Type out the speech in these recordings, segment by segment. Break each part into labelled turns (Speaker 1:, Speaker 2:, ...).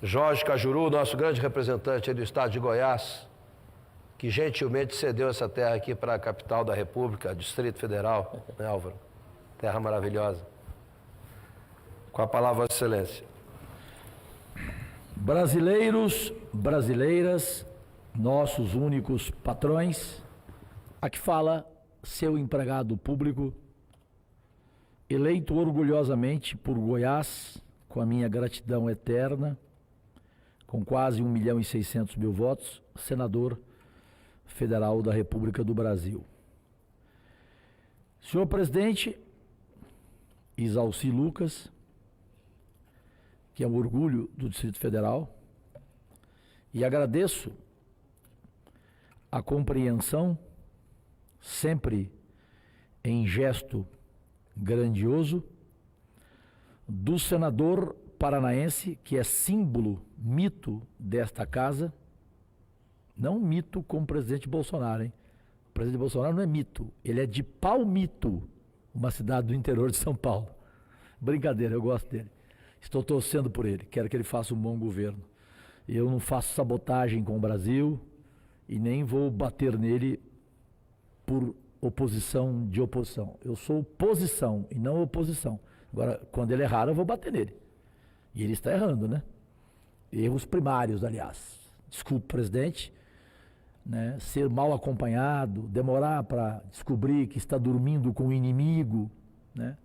Speaker 1: Jorge Cajuru, nosso grande representante aí do estado de Goiás, que gentilmente cedeu essa terra aqui para a capital da República, Distrito Federal, né, Álvaro? Terra maravilhosa. Com a palavra, Vossa Excelência.
Speaker 2: Brasileiros, brasileiras, nossos únicos patrões, aqui fala seu empregado público, eleito orgulhosamente por Goiás, com a minha gratidão eterna, com quase 1.600.000 votos, senador federal da República do Brasil. Senhor presidente, Isalci Lucas, que é um orgulho do Distrito Federal, e agradeço a compreensão, sempre em gesto grandioso, do senador paranaense, que é símbolo, mito desta casa, não mito como o presidente Bolsonaro, hein? O presidente Bolsonaro não é mito, ele é de Palmito, uma cidade do interior de São Paulo. Brincadeira, eu gosto dele. Estou torcendo por ele, quero que ele faça um bom governo. Eu não faço sabotagem com o Brasil e nem vou bater nele por oposição de oposição. Eu sou posição e não oposição. Agora, quando ele errar, eu vou bater nele. E ele está errando, né? Erros primários, aliás. Desculpe, presidente, né? Ser mal acompanhado, demorar para descobrir que está dormindo com o inimigo, né?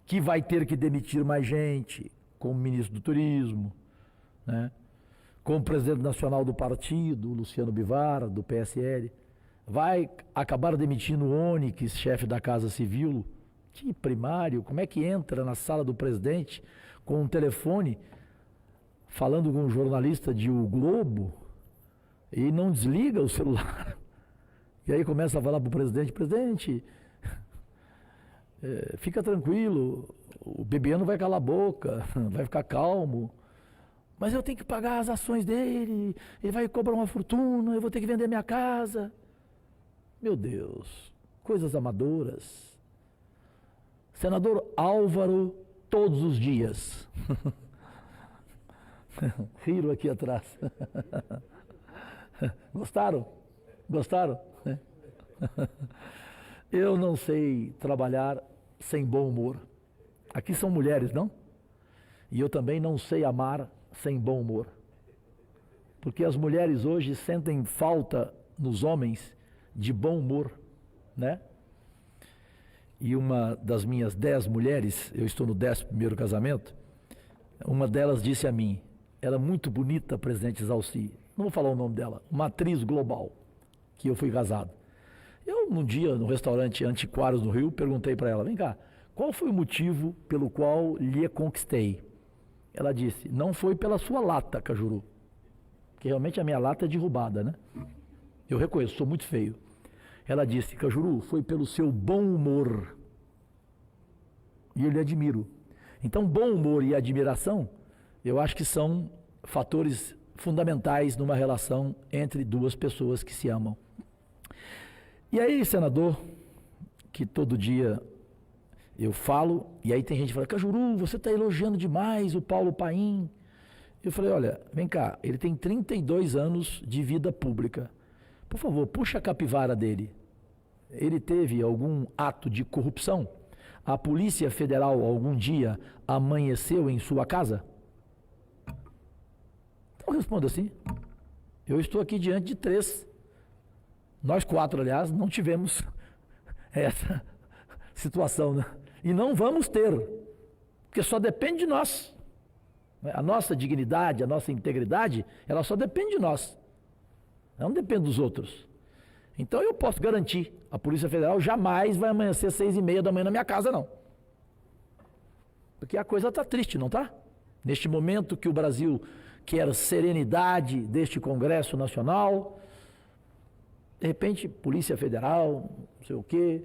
Speaker 2: Que vai ter que demitir mais gente, como ministro do Turismo, né? Como presidente nacional do partido, Luciano Bivar, do PSL, vai acabar demitindo o Onyx, chefe da Casa Civil. Que primário, como é que entra na sala do presidente com um telefone falando com um jornalista de O Globo e não desliga o celular? E aí começa a falar para o presidente, presidente, fica tranquilo, o Bebiano vai calar a boca, vai ficar calmo, mas eu tenho que pagar as ações dele, ele vai cobrar uma fortuna, eu vou ter que vender minha casa. Meu Deus, coisas amadoras. Senador Álvaro, todos os dias. Riram aqui atrás. Gostaram? Gostaram? Eu não sei trabalhar sem bom humor. Aqui são mulheres, não? E eu também não sei amar sem bom humor. Porque as mulheres hoje sentem falta nos homens de bom humor, né? E uma das minhas 10 mulheres, eu estou no 11º casamento, uma delas disse a mim, ela é muito bonita, presidente Isalci, não vou falar o nome dela, uma atriz global, que eu fui casado. Eu, num dia, no restaurante Antiquários no Rio, perguntei para ela, vem cá, qual foi o motivo pelo qual lhe conquistei? Ela disse, não foi pela sua lata, Cajuru, porque realmente a minha lata é derrubada, né? Eu reconheço, sou muito feio. Ela disse, Cajuru, foi pelo seu bom humor. E eu lhe admiro. Então, bom humor e admiração, eu acho que são fatores fundamentais numa relação entre duas pessoas que se amam. E aí, senador, que todo dia eu falo, e aí tem gente que fala, Cajuru, você está elogiando demais o Paulo Paim. Eu falei, olha, vem cá, ele tem 32 anos de vida pública. Por favor, puxa a capivara dele. Ele teve algum ato de corrupção? A Polícia Federal algum dia amanheceu em sua casa? Então responda assim. Eu estou aqui diante de 3. Nós 4, aliás, não tivemos essa situação, né? E não vamos ter, porque só depende de nós. A nossa dignidade, a nossa integridade, ela só depende de nós. Não depende dos outros. Então eu posso garantir, a Polícia Federal jamais vai amanhecer 6h30 da manhã na minha casa, não. Porque a coisa está triste, não está? Neste momento que o Brasil quer serenidade deste Congresso Nacional, de repente, Polícia Federal, não sei o quê,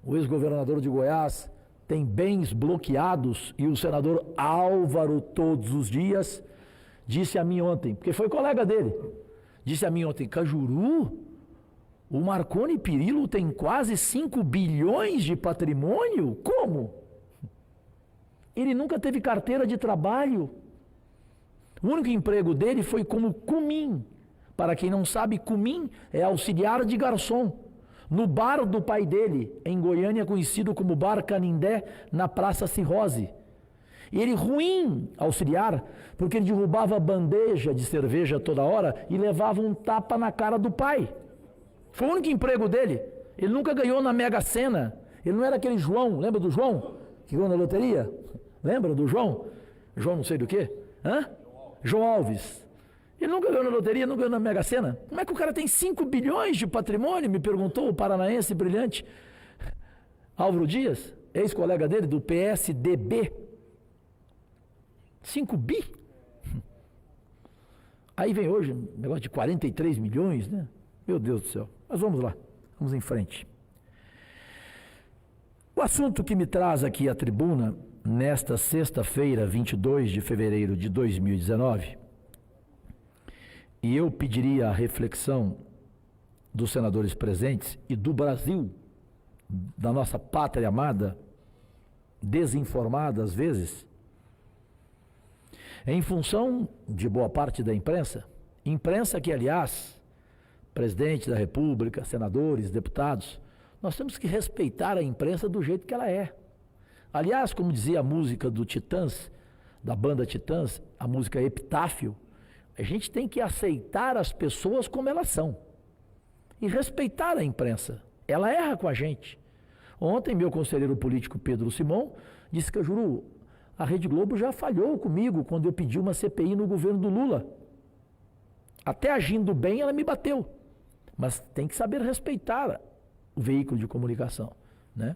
Speaker 2: o ex-governador de Goiás tem bens bloqueados e o senador Álvaro, todos os dias, disse a mim ontem, porque foi colega dele, disse a mim ontem, Cajuru, o Marconi Perillo tem quase 5 bilhões de patrimônio? Como? Ele nunca teve carteira de trabalho. O único emprego dele foi como cumim. Para quem não sabe, cumim é auxiliar de garçom. No bar do pai dele, em Goiânia, conhecido como Bar Canindé, na Praça Cirrose. E ele ruim auxiliar, porque ele derrubava bandeja de cerveja toda hora e levava um tapa na cara do pai. Foi o único emprego dele. Ele nunca ganhou na Mega Sena. Ele não era aquele João, lembra do João? Que ganhou na loteria? Lembra do João? João não sei do quê? Hã? João Alves. Ele nunca ganhou na loteria, nunca ganhou na Mega Sena. Como é que o cara tem 5 bilhões de patrimônio? Me perguntou o paranaense brilhante Álvaro Dias, ex-colega dele do PSDB. 5 bi? Aí vem hoje um negócio de 43 milhões, né? Meu Deus do céu. Mas vamos lá, vamos em frente. O assunto que me traz aqui à tribuna, nesta sexta-feira, 22 de fevereiro de 2019, e eu pediria a reflexão dos senadores presentes e do Brasil, da nossa pátria amada, desinformada às vezes, em função de boa parte da imprensa que, aliás, presidente da República, senadores, deputados, nós temos que respeitar a imprensa do jeito que ela é. Aliás, como dizia a música do Titãs, da banda Titãs, a música Epitáfio, a gente tem que aceitar as pessoas como elas são e respeitar a imprensa. Ela erra com a gente. Ontem, meu conselheiro político Pedro Simão disse que, Cajuru, a Rede Globo já falhou comigo quando eu pedi uma CPI no governo do Lula. Até agindo bem, ela me bateu. Mas tem que saber respeitar o veículo de comunicação, né?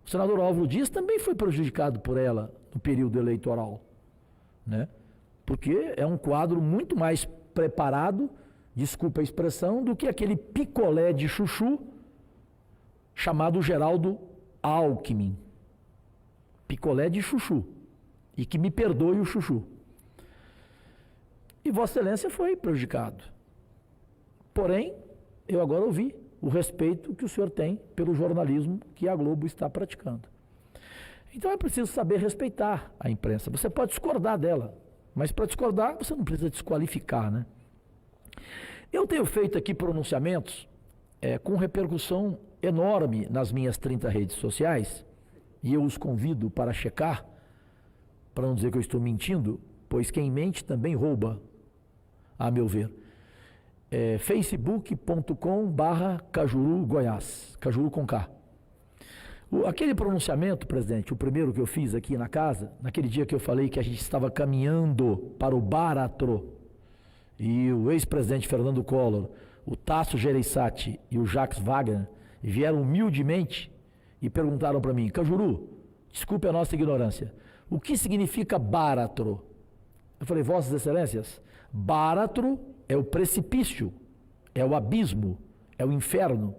Speaker 2: O senador Álvaro Dias também foi prejudicado por ela no período eleitoral, né? Porque é um quadro muito mais preparado, desculpa a expressão, do que aquele picolé de chuchu chamado Geraldo Alckmin. Picolé de chuchu. E que me perdoe o chuchu. E Vossa Excelência foi prejudicado. Porém, eu agora ouvi o respeito que o senhor tem pelo jornalismo que a Globo está praticando. Então é preciso saber respeitar a imprensa. Você pode discordar dela, mas para discordar você não precisa desqualificar, né? Eu tenho feito aqui pronunciamentos com repercussão enorme nas minhas 30 redes sociais, e eu os convido para checar, para não dizer que eu estou mentindo, pois quem mente também rouba, a meu ver. facebook.com/Cajuru Goiás, Cajuru com K. Aquele pronunciamento, presidente, o primeiro que eu fiz aqui na casa, naquele dia que eu falei que a gente estava caminhando para o Baratrô, e o ex-presidente Fernando Collor, o Tasso Gereissati e o Jacques Wagner vieram humildemente e perguntaram para mim, Cajuru, desculpe a nossa ignorância, o que significa Baratrô? Eu falei, Vossas Excelências, Baratrô é o precipício, é o abismo, é o inferno.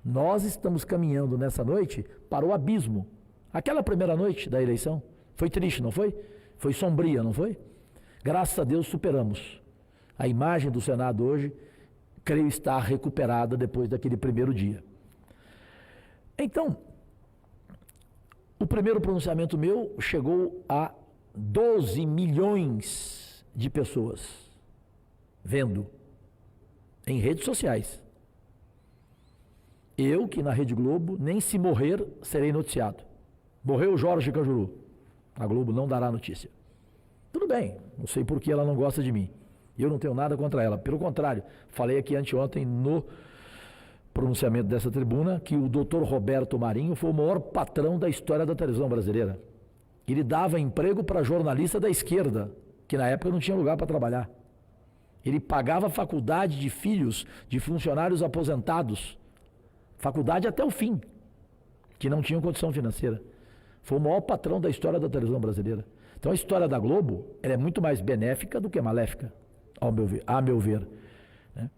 Speaker 2: Nós estamos caminhando nessa noite para o abismo. Aquela primeira noite da eleição foi triste, não foi? Foi sombria, não foi? Graças a Deus superamos. A imagem do Senado hoje, creio estar recuperada depois daquele primeiro dia. Então, o primeiro pronunciamento meu chegou a 12 milhões de pessoas vendo em redes sociais. Eu, que na Rede Globo, nem se morrer, serei noticiado. Morreu Jorge Cajuru. A Globo não dará notícia. Tudo bem, não sei por que ela não gosta de mim. Eu não tenho nada contra ela. Pelo contrário, falei aqui anteontem no pronunciamento dessa tribuna que o Dr. Roberto Marinho foi o maior patrão da história da televisão brasileira. Ele dava emprego para jornalista da esquerda, que na época não tinha lugar para trabalhar. Ele pagava faculdade de filhos de funcionários aposentados, faculdade até o fim, que não tinham condição financeira. Foi o maior patrão da história da televisão brasileira. Então a história da Globo ela é muito mais benéfica do que maléfica, a meu ver. Né?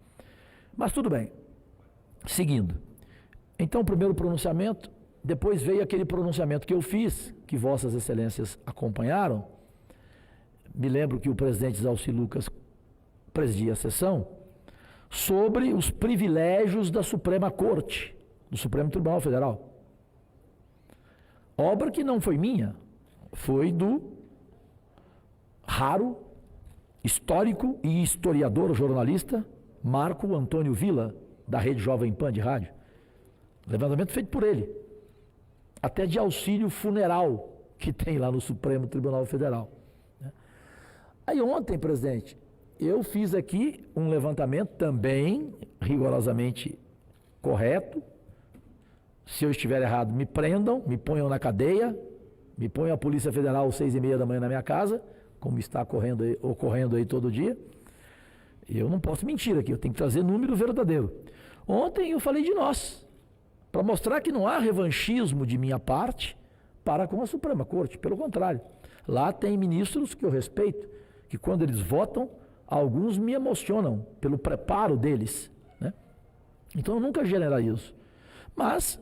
Speaker 2: Mas tudo bem. Seguindo. Então o primeiro pronunciamento, depois veio aquele pronunciamento que eu fiz, que Vossas Excelências acompanharam. Me lembro que o presidente Zalci Lucas presidia a sessão sobre os privilégios da Suprema Corte, do Supremo Tribunal Federal. Obra que não foi minha, foi do raro histórico e historiador jornalista Marco Antônio Villa, da Rede Jovem Pan de rádio. Levantamento feito por ele. Até de auxílio funeral que tem lá no Supremo Tribunal Federal. Aí ontem, presidente, eu fiz aqui um levantamento também rigorosamente correto. Se eu estiver errado, me prendam, me ponham na cadeia, me ponham a Polícia Federal às 6h30 da manhã na minha casa, como está ocorrendo aí todo dia. Eu não posso mentir aqui, eu tenho que trazer número verdadeiro. Ontem eu falei de nós, para mostrar que não há revanchismo de minha parte para com a Suprema Corte. Pelo contrário, lá tem ministros que eu respeito, que quando eles votam, alguns me emocionam pelo preparo deles, né? Então eu nunca generalizo. Mas,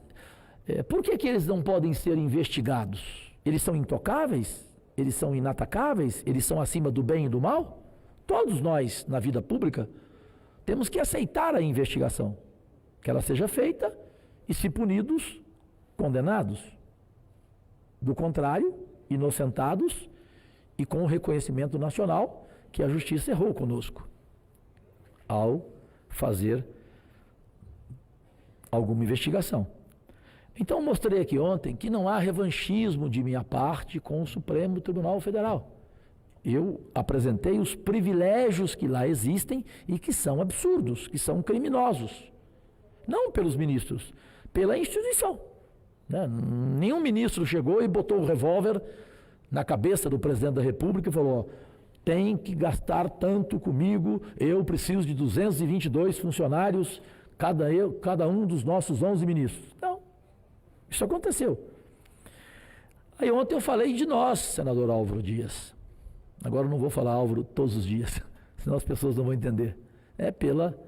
Speaker 2: por que eles não podem ser investigados? Eles são intocáveis? Eles são inatacáveis? Eles são acima do bem e do mal? Todos nós, na vida pública, temos que aceitar a investigação, que ela seja feita e, se punidos, condenados. Do contrário, inocentados e com o reconhecimento nacional que a justiça errou conosco ao fazer alguma investigação. Então, mostrei aqui ontem que não há revanchismo de minha parte com o Supremo Tribunal Federal. Eu apresentei os privilégios que lá existem e que são absurdos, que são criminosos. Não pelos ministros, pela instituição. Né? Nenhum ministro chegou e botou o revólver na cabeça do presidente da República e falou: tem que gastar tanto comigo, eu preciso de 222 funcionários, cada um dos nossos 11 ministros. Não, isso aconteceu. Aí ontem eu falei de nós, senador Álvaro Dias. Agora eu não vou falar Álvaro todos os dias, senão as pessoas não vão entender. É pela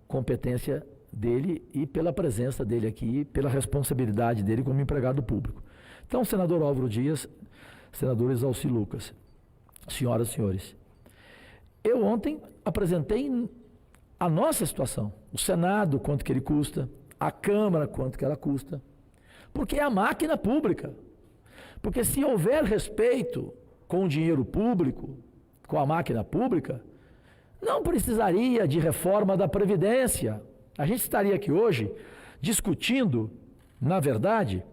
Speaker 2: competência dele e pela presença dele aqui, pela responsabilidade dele como empregado público. Então, senador Álvaro Dias, senador Exalci Lucas, senhoras e senhores, eu ontem apresentei a nossa situação, o Senado, quanto que ele custa, a Câmara, quanto que ela custa, porque é a máquina pública. Porque se houver respeito com o dinheiro público, com a máquina pública, não precisaria de reforma da Previdência. A gente estaria aqui hoje discutindo, na verdade,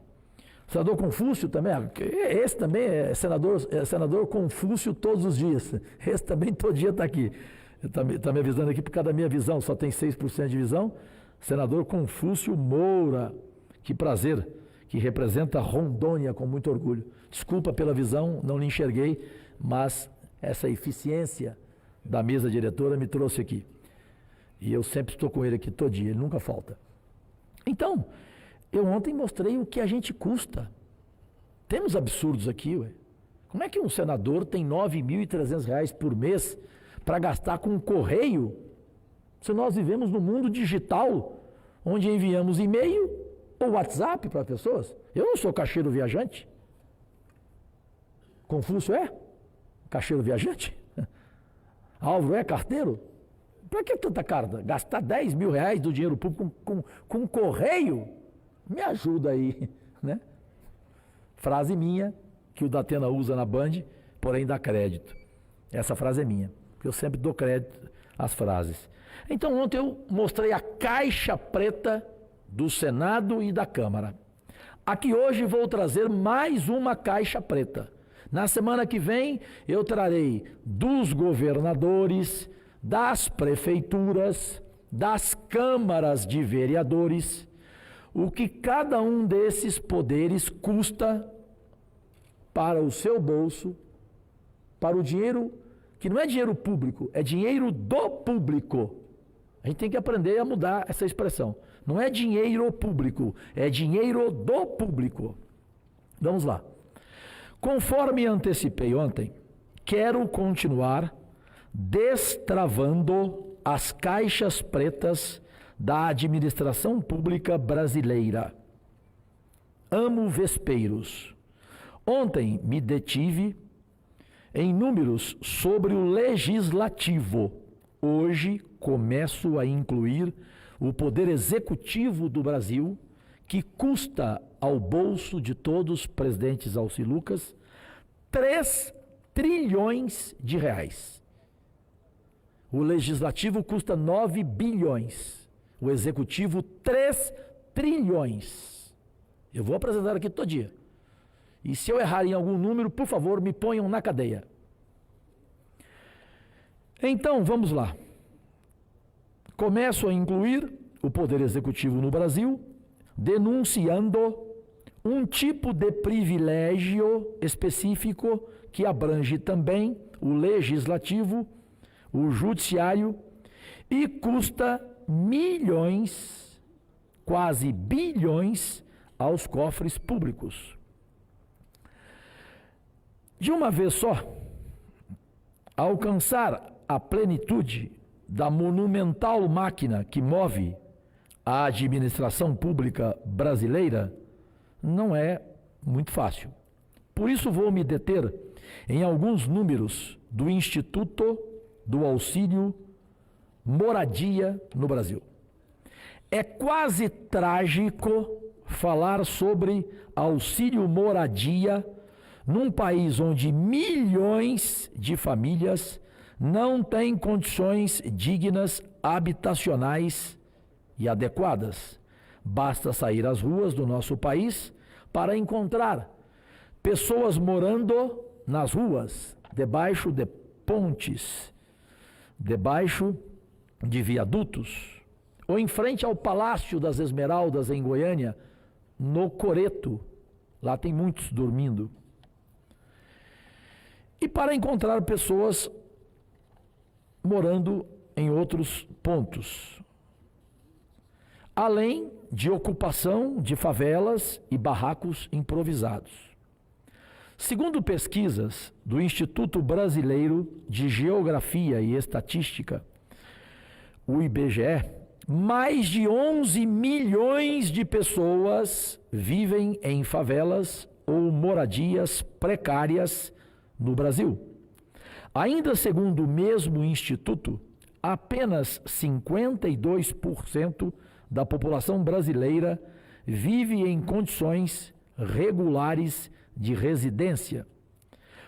Speaker 2: o senador Confúcio também, esse também é senador Confúcio todos os dias, esse também todo dia está aqui, está me avisando aqui por causa da minha visão, só tem 6% de visão, senador Confúcio Moura, que prazer, que representa Rondônia com muito orgulho. Desculpa pela visão, não lhe enxerguei, mas essa eficiência da mesa diretora me trouxe aqui. E eu sempre estou com ele aqui todo dia, ele nunca falta. Então, eu ontem mostrei o que a gente custa. Temos absurdos aqui, ué. Como é que um senador tem R$ 9.300 por mês para gastar com um correio, se nós vivemos no mundo digital, onde enviamos e-mail ou WhatsApp para pessoas? Eu não sou caixeiro viajante. Confúcio é? Caixeiro viajante? Álvaro é carteiro? Para que tanta carta? Gastar R$10.000 do dinheiro público com correio? Me ajuda aí, né? Frase minha, que o Datena usa na Band, porém dá crédito. Essa frase é minha, porque eu sempre dou crédito às frases. Então ontem eu mostrei a caixa preta do Senado e da Câmara. Aqui hoje vou trazer mais uma caixa preta. Na semana que vem eu trarei dos governadores, das prefeituras, das câmaras de vereadores, o que cada um desses poderes custa para o seu bolso, para o dinheiro, que não é dinheiro público, é dinheiro do público. A gente tem que aprender a mudar essa expressão. Não é dinheiro público, é dinheiro do público. Vamos lá. Conforme antecipei ontem, quero continuar destravando as caixas pretas da administração pública brasileira. Amo vespeiros. Ontem me detive em números sobre o legislativo. Hoje começo a incluir o poder executivo do Brasil, que custa ao bolso de todos os presidentes Exalci Lucas 3 trilhões de reais. O legislativo custa 9 bilhões. O executivo, 3 trilhões. Eu vou apresentar aqui todo dia. E se eu errar em algum número, por favor, me ponham na cadeia. Então, vamos lá. Começo a incluir o Poder Executivo no Brasil, denunciando um tipo de privilégio específico que abrange também o Legislativo, o Judiciário e custa milhões, quase bilhões, aos cofres públicos. De uma vez só, alcançar a plenitude da monumental máquina que move a administração pública brasileira não é muito fácil. Por isso vou me deter em alguns números do Instituto do Auxílio Moradia no Brasil. É quase trágico falar sobre auxílio moradia num país onde milhões de famílias não têm condições dignas habitacionais e adequadas. Basta sair às ruas do nosso país para encontrar pessoas morando nas ruas, debaixo de pontes, debaixo de viadutos, ou em frente ao Palácio das Esmeraldas em Goiânia, no Coreto. Lá tem muitos dormindo. E para encontrar pessoas morando em outros pontos, além de ocupação de favelas e barracos improvisados. Segundo pesquisas do Instituto Brasileiro de Geografia e Estatística, o IBGE, mais de 11 milhões de pessoas vivem em favelas ou moradias precárias no Brasil. Ainda segundo o mesmo instituto, apenas 52% da população brasileira vive em condições regulares de residência.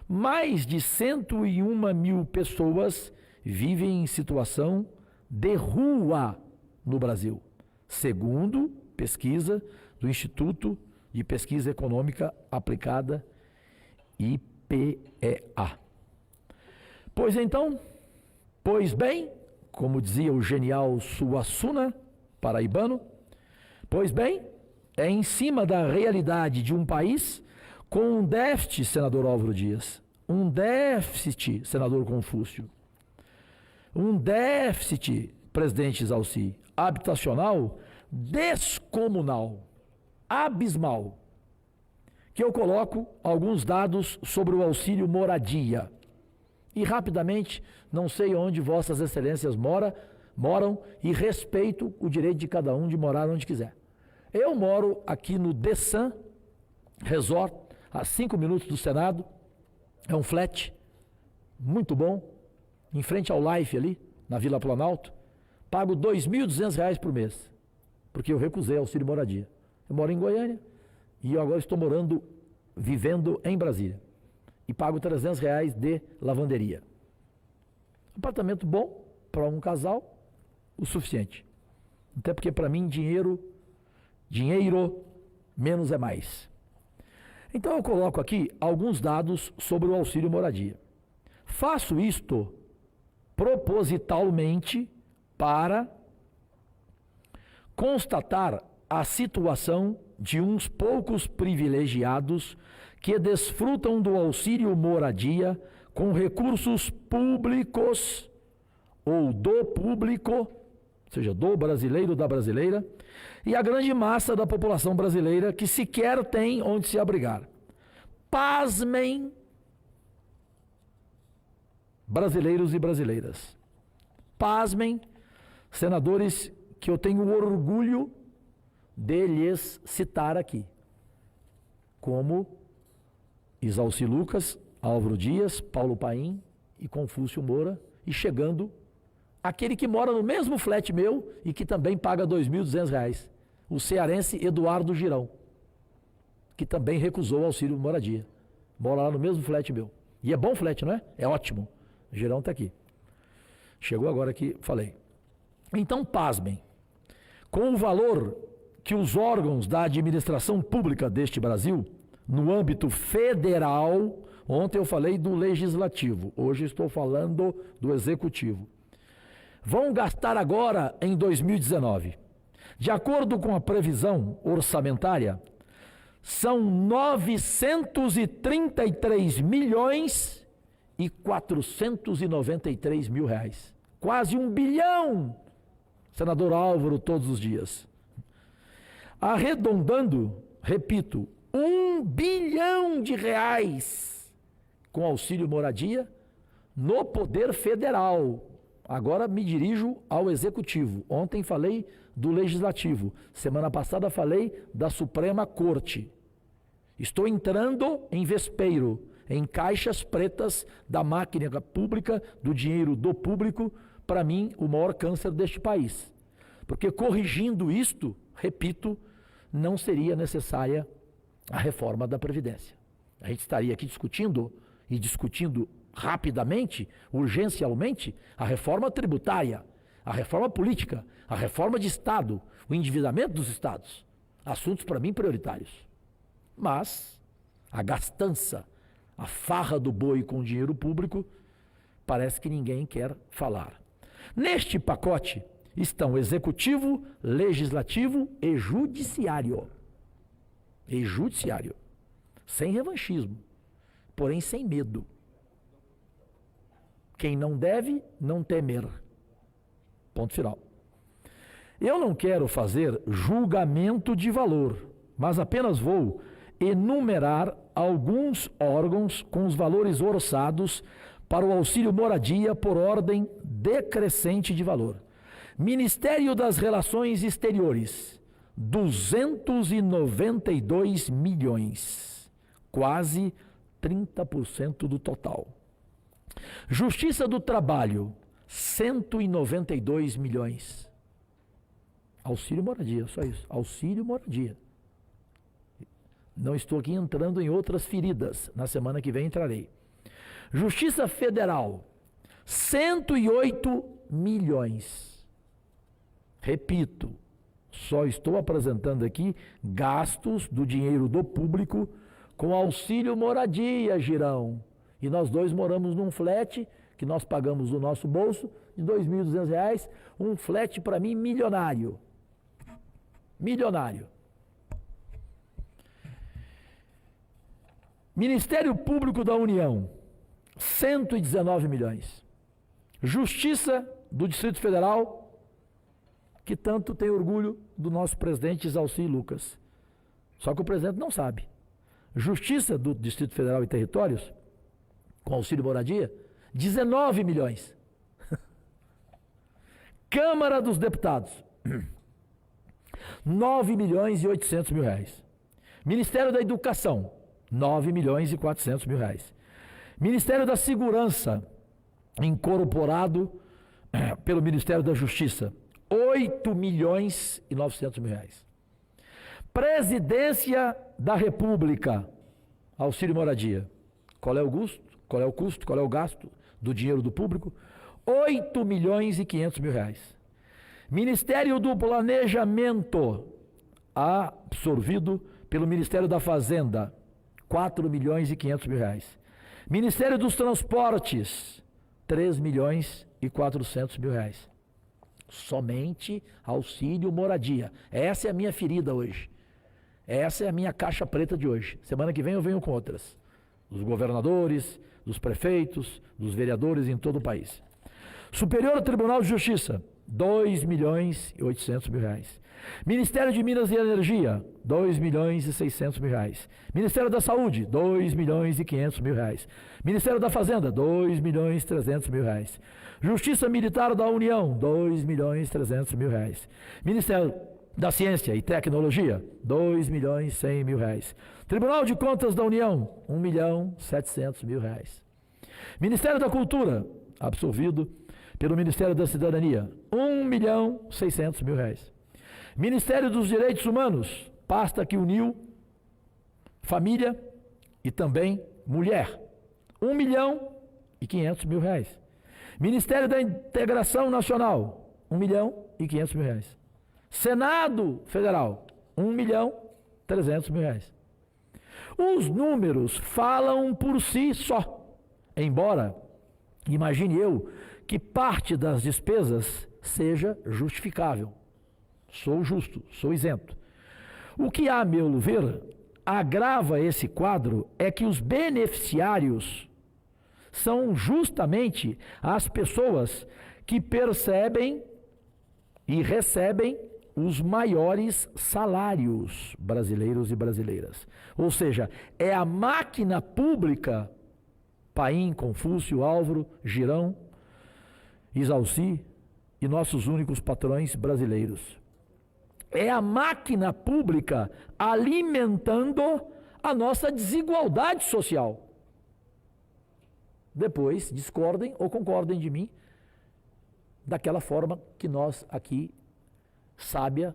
Speaker 2: Mais de 101 mil pessoas vivem em situação de rua no Brasil, segundo pesquisa do Instituto de Pesquisa Econômica Aplicada, IPEA. Pois bem, como dizia o genial Suassuna, paraibano, pois bem, é em cima da realidade de um país com um déficit, senador Álvaro Dias, um déficit, senador Confúcio, um déficit, presidente Zalci, habitacional descomunal, abismal, que eu coloco alguns dados sobre o auxílio moradia. E rapidamente, não sei onde vossas excelências moram e respeito o direito de cada um de morar onde quiser. Eu moro aqui no The Sun Resort, a 5 minutos do Senado, é um flat muito bom, em frente ao Life ali, na Vila Planalto, pago R$ 2.200 por mês, porque eu recusei auxílio moradia. Eu moro em Goiânia e eu agora estou vivendo em Brasília. E pago R$ 300 de lavanderia. Apartamento bom para um casal, o suficiente. Até porque para mim dinheiro menos é mais. Então eu coloco aqui alguns dados sobre o auxílio moradia. Faço isto propositalmente para constatar a situação de uns poucos privilegiados que desfrutam do auxílio moradia com recursos públicos ou do público, ou seja, do brasileiro, da brasileira, e a grande massa da população brasileira que sequer tem onde se abrigar. Pasmem, brasileiros e brasileiras. Pasmem, senadores que eu tenho orgulho de lhes citar aqui, como Isalci Lucas, Álvaro Dias, Paulo Paim e Confúcio Moura, e chegando aquele que mora no mesmo flat meu e que também paga R$ 2.200, o cearense Eduardo Girão, que também recusou o auxílio moradia, mora lá no mesmo flat meu. E é bom flat, não é? É ótimo. O Girão está aqui. Chegou agora que falei. Então, pasmem. Com o valor que os órgãos da administração pública deste Brasil, no âmbito federal, ontem eu falei do legislativo, hoje estou falando do executivo, vão gastar agora em 2019. De acordo com a previsão orçamentária, são 933 milhões e 493 mil reais. Quase 1 bilhão, senador Álvaro, todos os dias. Arredondando, repito, 1 bilhão de reais com auxílio moradia no poder federal. Agora me dirijo ao executivo. Ontem falei do legislativo. Semana passada falei da Suprema Corte. Estou entrando em vespeiro, em caixas pretas da máquina pública, do dinheiro do público, para mim, o maior câncer deste país. Porque corrigindo isto, repito, não seria necessária a reforma da Previdência. A gente estaria aqui discutindo rapidamente, urgencialmente, a reforma tributária, a reforma política, a reforma de Estado, o endividamento dos Estados. Assuntos, para mim, prioritários. Mas a gastança, a farra do boi com o dinheiro público, parece que ninguém quer falar. Neste pacote estão executivo, legislativo e judiciário. E judiciário. Sem revanchismo, porém sem medo. Quem não deve, não temer. Ponto final. Eu não quero fazer julgamento de valor, mas apenas vou enumerar alguns órgãos com os valores orçados para o auxílio moradia por ordem decrescente de valor. Ministério das Relações Exteriores, 292 milhões, quase 30% do total. Justiça do Trabalho, 192 milhões. Auxílio moradia, só isso. Auxílio moradia. Não estou aqui entrando em outras feridas. Na semana que vem entrarei. Justiça Federal, 108 milhões. Repito, só estou apresentando aqui gastos do dinheiro do público com auxílio moradia, Girão. E nós dois moramos num flat que nós pagamos do nosso bolso de R$ 2.200, um flat para mim milionário. Milionário. Ministério Público da União, 119 milhões. Justiça do Distrito Federal, que tanto tem orgulho do nosso presidente Isalci Lucas. Só que o presidente não sabe. Justiça do Distrito Federal e Territórios, com auxílio moradia, 19 milhões. Câmara dos Deputados, 9 milhões e 800 mil reais. Ministério da Educação, 9 milhões e 400 mil reais. Ministério da Segurança, incorporado pelo Ministério da Justiça, 8 milhões e 900 mil reais. Presidência da República, auxílio moradia. Qual é o custo? Qual é o custo? Qual é o gasto do dinheiro do público? 8 milhões e 500 mil reais. Ministério do Planejamento, absorvido pelo Ministério da Fazenda, 4 milhões e 500 mil reais. Ministério dos Transportes, 3 milhões e 400 mil reais. Somente auxílio moradia. Essa é a minha ferida hoje. Essa é a minha caixa preta de hoje. Semana que vem eu venho com outras. Dos governadores, dos prefeitos, dos vereadores em todo o país. Superior Tribunal de Justiça, 2 milhões e 800 mil reais. Ministério de Minas e Energia, 2 milhões e 600 mil reais. Ministério da Saúde, 2 milhões e 500 mil reais. Ministério da Fazenda, 2 milhões e 300 mil reais. Justiça Militar da União, 2 milhões e 300 mil reais. Ministério da Ciência e Tecnologia, 2 milhões e 100 mil reais. Tribunal de Contas da União, 1 milhão e 700 mil reais. Ministério da Cultura, absorvido pelo Ministério da Cidadania, 1 milhão e 600 mil reais. Ministério dos Direitos Humanos, pasta que uniu família e também mulher, R$ 1.500.000. Ministério da Integração Nacional, R$ 1.500.000. Senado Federal, R$ 1.300.000. Os números falam por si só, embora, imagine eu, que parte das despesas seja justificável. Sou justo, sou isento. O que, a meu ver, agrava esse quadro é que os beneficiários são justamente as pessoas que percebem e recebem os maiores salários brasileiros e brasileiras. Ou seja, é a máquina pública, Paim, Confúcio, Álvaro, Girão, Isalci e nossos únicos patrões brasileiros. É a máquina pública alimentando a nossa desigualdade social. Depois, discordem ou concordem de mim, daquela forma que nós aqui,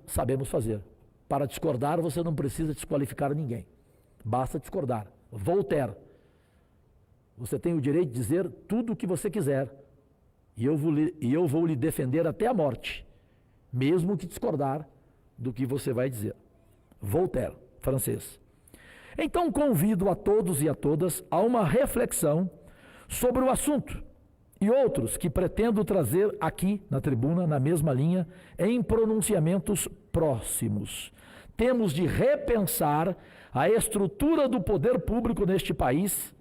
Speaker 2: sabemos fazer. Para discordar, você não precisa desqualificar ninguém. Basta discordar. Voltaire. Você tem o direito de dizer tudo o que você quiser. E eu vou lhe defender até a morte, mesmo que discordar do que você vai dizer. Voltaire, francês. Então convido a todos e a todas a uma reflexão sobre o assunto e outros que pretendo trazer aqui na tribuna, na mesma linha, em pronunciamentos próximos. Temos de repensar a estrutura do poder público neste país,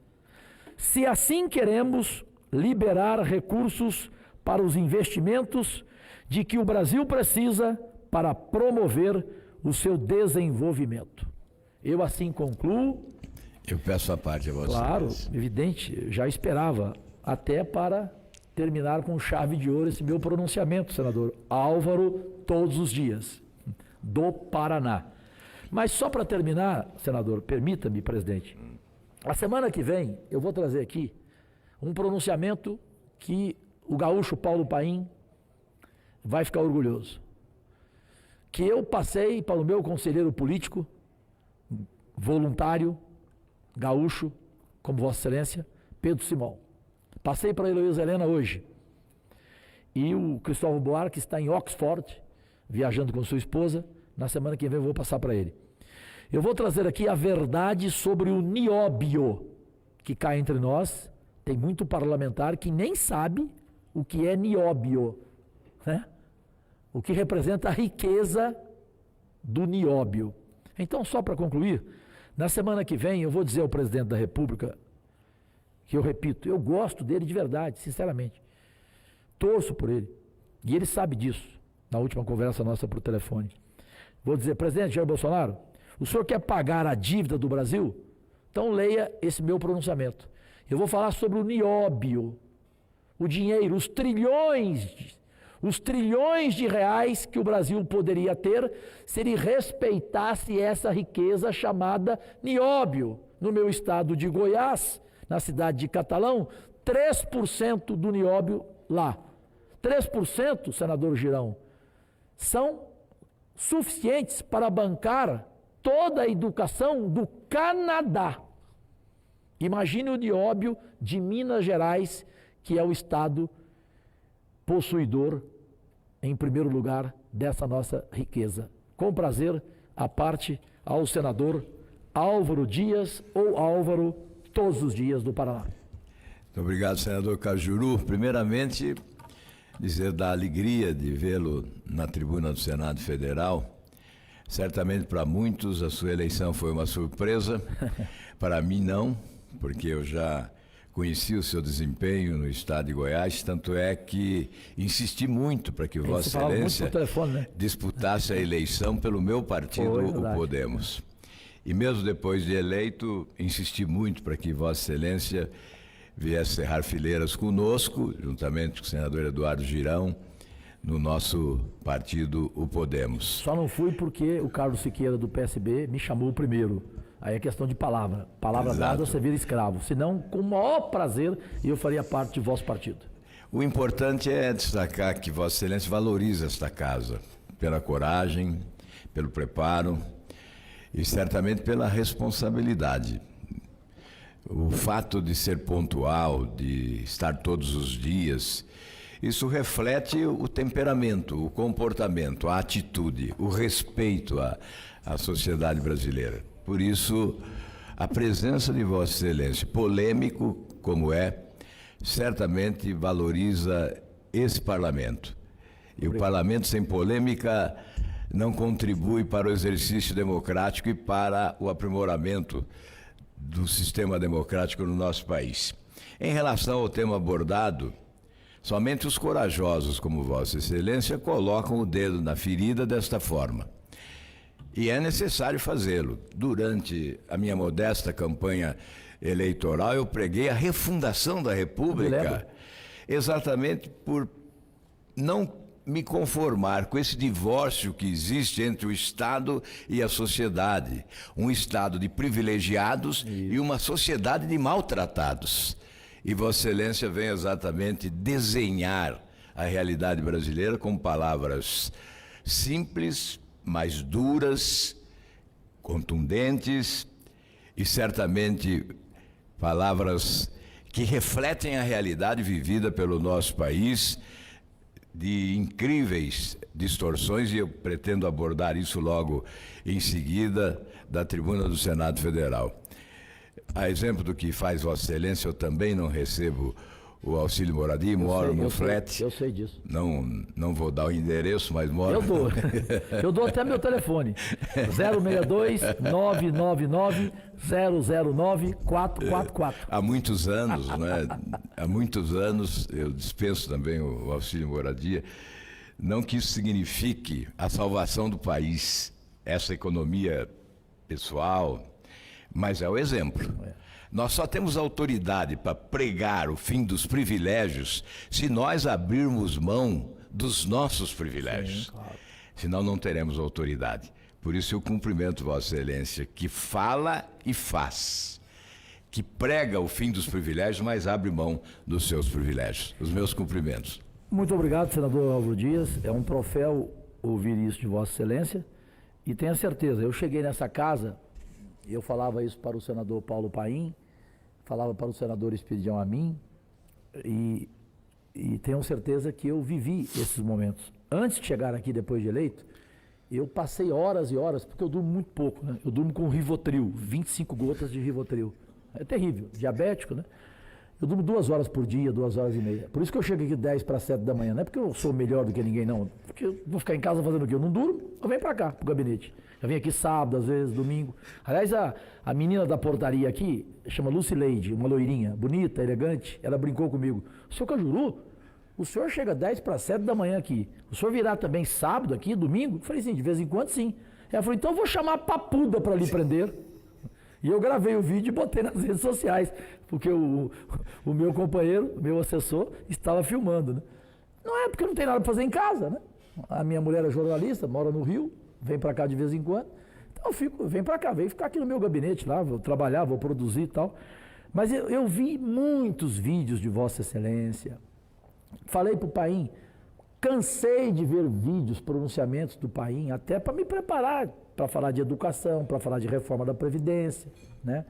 Speaker 2: se assim queremos liberar recursos para os investimentos de que o Brasil precisa para promover o seu desenvolvimento. Eu assim concluo.
Speaker 3: Eu peço a parte a você.
Speaker 2: Claro, evidente, já esperava, até para terminar com chave de ouro esse meu pronunciamento, senador Álvaro, todos os dias, do Paraná. Mas só para terminar, senador, permita-me, presidente, a semana que vem eu vou trazer aqui um pronunciamento que o gaúcho Paulo Paim vai ficar orgulhoso. Que eu passei para o meu conselheiro político, voluntário, gaúcho, como Vossa Excelência, Pedro Simão. Passei para a Heloísa Helena hoje. E o Cristóvão Buarque está em Oxford, viajando com sua esposa. Na semana que vem eu vou passar para ele. Eu vou trazer aqui a verdade sobre o nióbio que cai entre nós. Tem muito parlamentar que nem sabe o que é nióbio, né? O que representa a riqueza do nióbio. Então, só para concluir, na semana que vem eu vou dizer ao presidente da República, que eu repito, eu gosto dele de verdade, sinceramente. Torço por ele. E ele sabe disso, na última conversa nossa por telefone. Vou dizer, presidente Jair Bolsonaro, o senhor quer pagar a dívida do Brasil? Então leia esse meu pronunciamento. Eu vou falar sobre o nióbio, o dinheiro, os trilhões de reais que o Brasil poderia ter se ele respeitasse essa riqueza chamada nióbio. No meu estado de Goiás, na cidade de Catalão, 3% do nióbio lá. 3%, senador Girão, são suficientes para bancar toda a educação do Canadá. Imagine o nióbio de Minas Gerais, que é o estado possuidor, em primeiro lugar, dessa nossa riqueza. Com prazer, a parte ao senador Álvaro Dias, ou Álvaro, todos os dias do Paraná.
Speaker 3: Muito obrigado, senador Cajuru. Primeiramente, dizer da alegria de vê-lo na tribuna do Senado Federal. Certamente para muitos a sua eleição foi uma surpresa, para mim não, porque eu já conheci o seu desempenho no estado de Goiás, tanto é que insisti muito para que Vossa Excelência disputasse a eleição pelo meu partido, o Podemos. E mesmo depois de eleito, insisti muito para que Vossa Excelência viesse cerrar fileiras conosco, juntamente com o senador Eduardo Girão, no nosso partido, o Podemos.
Speaker 2: Só não fui porque o Carlos Siqueira, do PSB, me chamou primeiro. Aí é questão de palavra. Palavra dada, você vira escravo. Senão, com o maior prazer, eu faria parte de vosso partido.
Speaker 3: O importante é destacar que Vossa Excelência valoriza esta casa, pela coragem, pelo preparo e certamente pela responsabilidade. o fato de ser pontual, de estar todos os dias, isso reflete o temperamento, o comportamento, a atitude, o respeito à sociedade brasileira. Por isso, a presença de Vossa Excelência, polêmico como é, certamente valoriza esse parlamento. E o parlamento sem polêmica não contribui para o exercício democrático e para o aprimoramento do sistema democrático no nosso país. Em relação ao tema abordado, somente os corajosos, como Vossa Excelência, colocam o dedo na ferida desta forma. E é necessário fazê-lo. Durante a minha modesta campanha eleitoral, eu preguei a refundação da República, exatamente por não me conformar com esse divórcio que existe entre o Estado e a sociedade. Um Estado de privilegiados e uma sociedade de maltratados. E Vossa Excelência vem exatamente desenhar a realidade brasileira com palavras simples, mas duras, contundentes e certamente palavras que refletem a realidade vivida pelo nosso país, de incríveis distorções, e eu pretendo abordar isso logo em seguida da tribuna do Senado Federal. A exemplo do que faz Vossa Excelência, eu também não recebo o auxílio moradia, moro no flat.
Speaker 2: Eu sei disso.
Speaker 3: Não vou dar o endereço, mas moro...
Speaker 2: Eu dou. Eu dou até meu telefone. 062-999-009-444.
Speaker 3: Há muitos anos, né? Há muitos anos eu dispenso também o auxílio moradia. Não que isso signifique a salvação do país, essa economia pessoal, mas é o exemplo. Nós só temos autoridade para pregar o fim dos privilégios se nós abrirmos mão dos nossos privilégios. Sim, claro. Senão não teremos autoridade. Por isso eu cumprimento Vossa Excelência, que fala e faz, que prega o fim dos privilégios, mas abre mão dos seus privilégios. Os meus cumprimentos.
Speaker 2: Muito obrigado, senador Álvaro Dias. É um troféu ouvir isso de Vossa Excelência. E tenha certeza, eu cheguei nessa casa, eu falava isso para o senador Paulo Paim, falava para o senador Espiridião Amin, e tenho certeza que eu vivi esses momentos. Antes de chegar aqui, depois de eleito, eu passei horas e horas, porque eu durmo muito pouco, né? Eu durmo com Rivotril, 25 gotas de Rivotril. É terrível, diabético, né? Eu durmo 2 horas por dia, 2 horas e meia. Por isso que eu chego aqui 10 para 7 da manhã. Não é porque eu sou melhor do que ninguém, não. Porque eu vou ficar em casa fazendo o quê? Eu não durmo, eu venho para cá, pro gabinete. Eu venho aqui sábado, às vezes, domingo. Aliás, a menina da portaria aqui, chama Lucileide, uma loirinha, bonita, elegante, ela brincou comigo. Senhor Cajuru, o senhor chega 10 para 7 da manhã aqui. O senhor virá também sábado aqui, domingo? Eu falei, sim, de vez em quando, sim. Ela falou, então eu vou chamar a papuda para lhe prender. E eu gravei o vídeo e botei nas redes sociais, porque o meu companheiro, meu assessor, estava filmando, né? Não é porque não tem nada para fazer em casa, né? A minha mulher é jornalista, mora no Rio, vem para cá de vez em quando. Então eu venho para cá, venho ficar aqui no meu gabinete lá, vou trabalhar, vou produzir e tal. Mas eu vi muitos vídeos de Vossa Excelência. Falei para o Paim, cansei de ver vídeos, pronunciamentos do Paim, até para me preparar para falar de educação, para falar de reforma da Previdência, né?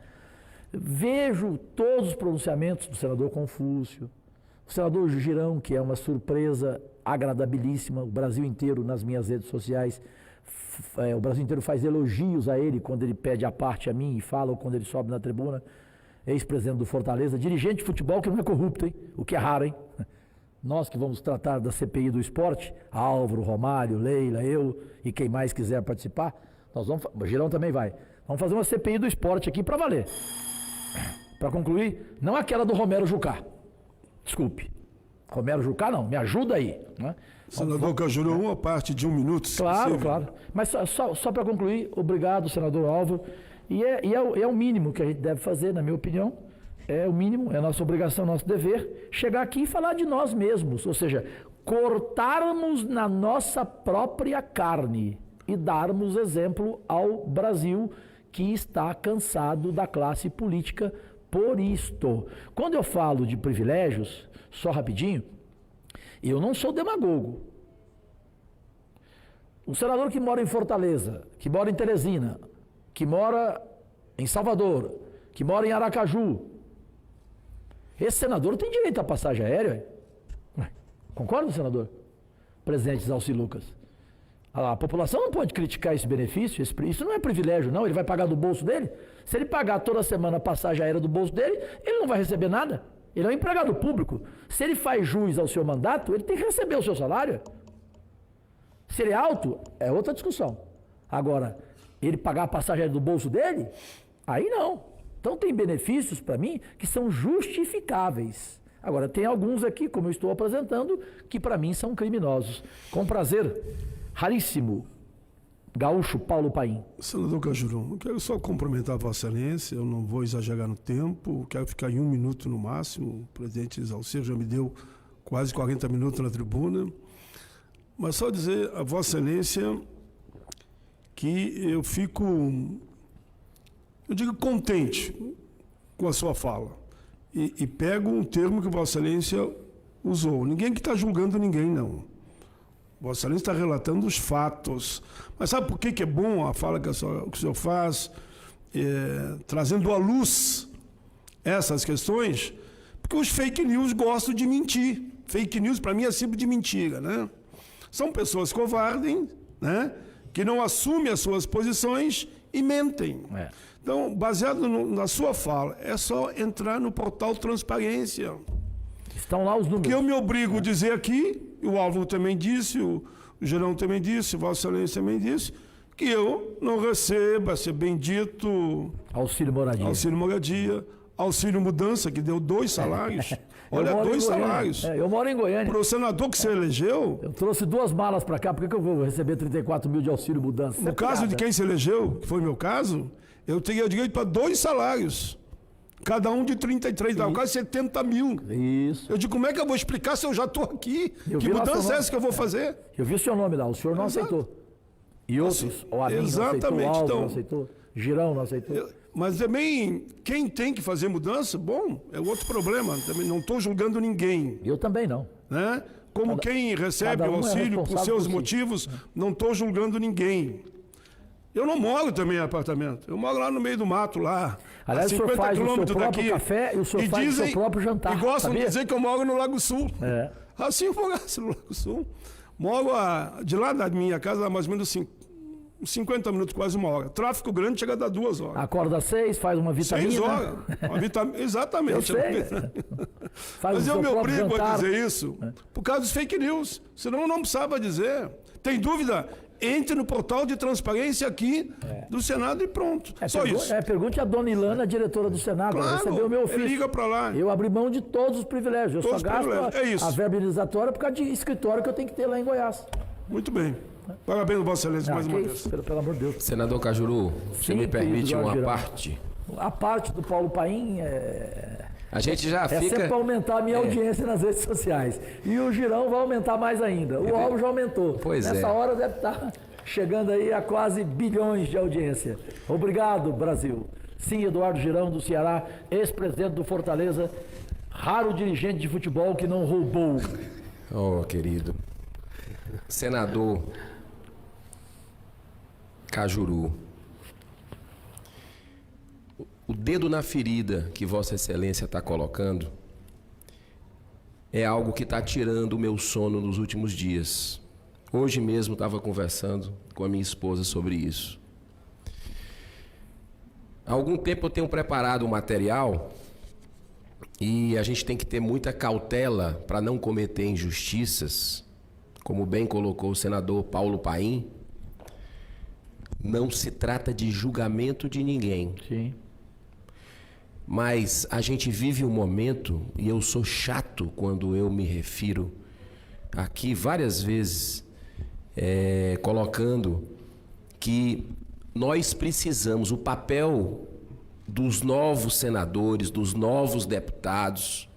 Speaker 2: Vejo todos os pronunciamentos do senador Confúcio, o senador Girão, que é uma surpresa agradabilíssima, o Brasil inteiro nas minhas redes sociais, o Brasil inteiro faz elogios a ele quando ele pede a parte a mim e fala, ou quando ele sobe na tribuna, ex-presidente do Fortaleza, dirigente de futebol que não é corrupto, hein? O que é raro, hein? Nós que vamos tratar da CPI do esporte, Álvaro, Romário, Leila, eu e quem mais quiser participar, nós vamos, o Girão também vai. Vamos fazer uma CPI do esporte aqui para valer. Para concluir, não aquela do Romero Jucá. Desculpe. Romero Jucá não, me ajuda aí. Né?
Speaker 4: Senador Cajuru, uma parte de 1 minuto, se
Speaker 2: Claro,
Speaker 4: possível.
Speaker 2: claro. Mas só para concluir, obrigado, senador Álvaro. E é o mínimo que a gente deve fazer, na minha opinião. É o mínimo, é a nossa obrigação, nosso dever, chegar aqui e falar de nós mesmos. Ou seja, cortarmos na nossa própria carne e darmos exemplo ao Brasil que está cansado da classe política por isto. Quando eu falo de privilégios, só rapidinho, eu não sou demagogo. Um senador que mora em Fortaleza, que mora em Teresina, que mora em Salvador, que mora em Aracaju. Esse senador tem direito à passagem aérea. Ué, concorda, senador? Presidente Zalci Lucas. A população não pode criticar esse benefício, isso não é privilégio, não. Ele vai pagar do bolso dele. Se ele pagar toda semana a passagem aérea do bolso dele, ele não vai receber nada. Ele é um empregado público. Se ele faz jus ao seu mandato, ele tem que receber o seu salário. Se ele é alto, é outra discussão. Agora, ele pagar a passagem aérea do bolso dele, aí não. Então tem benefícios para mim que são justificáveis. Agora, tem alguns aqui, como eu estou apresentando, que para mim são criminosos. Com prazer, raríssimo, gaúcho Paulo Paim.
Speaker 4: Senador Cajuru, eu quero só cumprimentar Vossa Excelência, eu não vou exagerar no tempo, quero ficar em 1 minuto no máximo. O presidente Zalci já me deu quase 40 minutos na tribuna. Mas só dizer a Vossa Excelência que eu fico, eu digo, contente com a sua fala. E pego um termo que Vossa Excelência usou. Ninguém que está julgando ninguém, não. Vossa Excelência está relatando os fatos. Mas sabe por que é bom a fala que o senhor faz, trazendo à luz essas questões? Porque os fake news gostam de mentir. Fake news, para mim, é sempre de mentira, né? São pessoas covardes, né? Que não assumem as suas posições e mentem. Então, baseado na sua fala, é só entrar no portal Transparência.
Speaker 2: Estão lá os números.
Speaker 4: Que eu me obrigo a dizer aqui, o Álvaro também disse, o Gerão também disse, Vossa Excelência também disse, que eu não recebo esse bendito
Speaker 2: auxílio moradia,
Speaker 4: auxílio mudança, que deu 2 salários. Olha, 2 salários.
Speaker 2: Eu moro em Goiânia.
Speaker 4: Para o senador que você elegeu...
Speaker 2: Eu trouxe 2 malas para cá, por que eu vou receber 34 mil de auxílio mudança?
Speaker 4: No caso de quem se elegeu, que foi meu caso, eu teria direito para 2 salários. Cada um de 33, dá quase 70 mil.
Speaker 2: Isso.
Speaker 4: Eu digo, como é que eu vou explicar se eu já estou aqui? Que mudança é essa que eu vou fazer?
Speaker 2: Eu vi o seu nome lá, o senhor não aceitou. E outros, o Amin não aceitou, o Aldo não aceitou, Girão não aceitou.
Speaker 4: Mas também, quem tem que fazer mudança, bom, é outro problema. Também não estou julgando ninguém.
Speaker 2: Eu também não.
Speaker 4: Né? Como quem recebe o auxílio por seus motivos, não estou julgando ninguém. Eu não moro também em apartamento. Eu moro lá no meio do mato, lá.
Speaker 2: Aliás,
Speaker 4: a 50
Speaker 2: o senhor faz o seu próprio
Speaker 4: daqui.
Speaker 2: café e o senhor faz o seu próprio jantar.
Speaker 4: E gostam de dizer que eu moro no Lago Sul.
Speaker 2: É.
Speaker 4: Assim eu moro no Lago Sul. Moro de lá da minha casa, mais ou menos 50 minutos, quase 1 hora. Tráfico grande chega a dar 2 horas.
Speaker 2: Acorda às 6, faz uma vitamina.
Speaker 4: 6 horas. Exatamente.
Speaker 2: Eu sei.
Speaker 4: Mas eu me obrigo a dizer isso por causa dos fake news. Senão eu não precisava dizer. Tem dúvida? Entre no portal de transparência aqui do Senado e pronto. Só isso.
Speaker 2: Pergunte a dona Ilana, diretora do Senado.
Speaker 4: Claro,
Speaker 2: ela recebeu o meu ofício.
Speaker 4: liga para lá.
Speaker 2: Eu abri mão de todos os privilégios. Eu só gasto a verba indenizatória por causa de escritório que eu tenho que ter lá em Goiás.
Speaker 4: Muito bem. Parabéns, Vossa Excelência, mais uma vez.
Speaker 2: Pelo amor de Deus.
Speaker 3: Senador Cajuru, você me permite uma parte?
Speaker 2: A parte do Paulo Paim
Speaker 3: A gente já fica...
Speaker 2: sempre para aumentar a minha audiência nas redes sociais. E o Girão vai aumentar mais ainda. O Alvo já aumentou. Nessa hora deve estar chegando aí a quase bilhões de audiência. Obrigado, Brasil. Sim, Eduardo Girão, do Ceará, ex-presidente do Fortaleza, raro dirigente de futebol que não roubou.
Speaker 3: Oh, querido. Senador Cajuru, o dedo na ferida que Vossa Excelência está colocando é algo que está tirando o meu sono nos últimos dias. Hoje mesmo estava conversando com a minha esposa sobre isso. Há algum tempo eu tenho preparado um material e a gente tem que ter muita cautela para não cometer injustiças. Como bem colocou o senador Paulo Paim, não se trata de julgamento de ninguém.
Speaker 2: Sim.
Speaker 3: Mas a gente vive um momento, e eu sou chato quando eu me refiro aqui várias vezes, colocando que nós precisamos, o papel dos novos senadores, dos novos deputados,